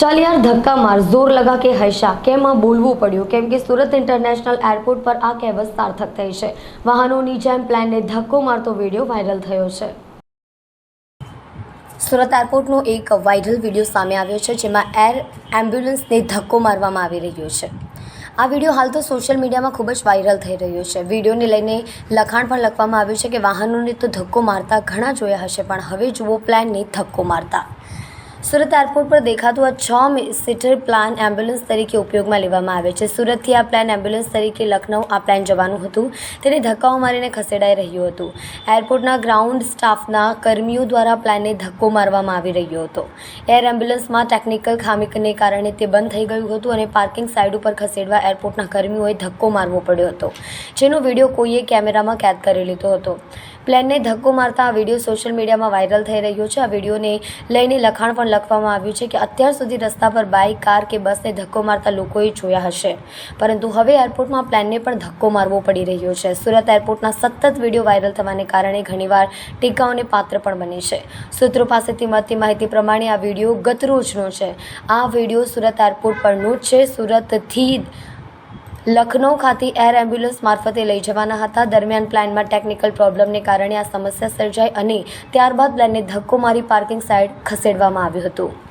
चल यार धक्का मार जोर लगा के हर्षा કેમ આ બોલવું પડ્યું કેમ કે સુરત ઇન્ટરનેશનલ એરપોર્ટ પર આ કહેવત સાર્થક થઈ છે। વાહનોની જેમ પ્લેનને ધક્કો મારતો વિડીયો વાયરલ થયો છે। સુરત એરપોર્ટનો એક વાયરલ વિડીયો સામે આવ્યો છે જેમાં એર એમ્બ્યુલન્સને ધક્કો મારવામાં આવી રહ્યો છે। આ વિડીયો હાલ તો સોશિયલ મીડિયામાં ખૂબ જ વાયરલ થઈ રહ્યો છે। વિડીયોને લઈને લખાણ પણ લખવામાં આવ્યું છે કે વાહનોને તો ધક્કો મારતા ઘણા જોયા હશે પણ હવે જુઓ પ્લેનને ધક્કો મારતા। સુરત એરપોર્ટ પર દેખાતું આ 6 સીટર પ્લાન એમ્બ્યુલન્સ તરીકે ઉપયોગમાં લેવામાં આવે છે। સુરતથી આ પ્લાન એમ્બ્યુલન્સ તરીકે લખનઉ આ પ્લાન જવાનું હતું તેને ધક્કાઓ મારીને ખસેડાઈ રહ્યું હતું। એરપોર્ટના ગ્રાઉન્ડ સ્ટાફના કર્મીઓ દ્વારા પ્લાનને ધક્કો મારવામાં આવી રહ્યો હતો। એર એમ્બ્યુલન્સમાં ટેકનિકલ ખામીને કારણે તે બંધ થઈ ગયું હતું અને પાર્કિંગ સાઇડ ઉપર ખસેડવા એરપોર્ટના કર્મીઓએ ધક્કો મારવો પડ્યો હતો જેનો વિડીયો કોઈએ કેમેરામાં કેદ કરી લીધો હતો। પ્લેનને ધક્કો મારતા આ વિડીયો સોશિયલ મીડિયામાં વાયરલ થઈ રહ્યો છે। આ વિડીયોને લઈને લખાણ પણ લખવામાં આવ્યું છે કે અત્યાર સુધી રસ્તા પર બાઇક કાર કે બસને ધક્કો મારતા લોકોએ જોયા હશે પરંતુ હવે એરપોર્ટમાં પ્લેનને પણ ધક્કો મારવો પડી રહ્યો છે। સુરત એરપોર્ટના સતત વિડીયો વાયરલ થવાને કારણે ઘણીવાર ટીકાઓને પાત્ર પણ બને છે। સૂત્રો પાસેથી મળતી માહિતી પ્રમાણે આ વિડીયો ગત રોજનો છે। આ વિડીયો સુરત એરપોર્ટ પરનો જ છે। સુરતથી લખનઉ ખાતે એર એમ્બ્યુલન્સ મારફતે લઈ જવાના હતા। દરમિયાન પ્લાનમાં ટેકનિકલ પ્રોબ્લેમને કારણે આ સમસ્યા સર્જાઈ અને ત્યારબાદ પ્લાનને ધક્કો મારી પાર્કિંગ સાઇડ ખસેડવામાં આવ્યું હતું।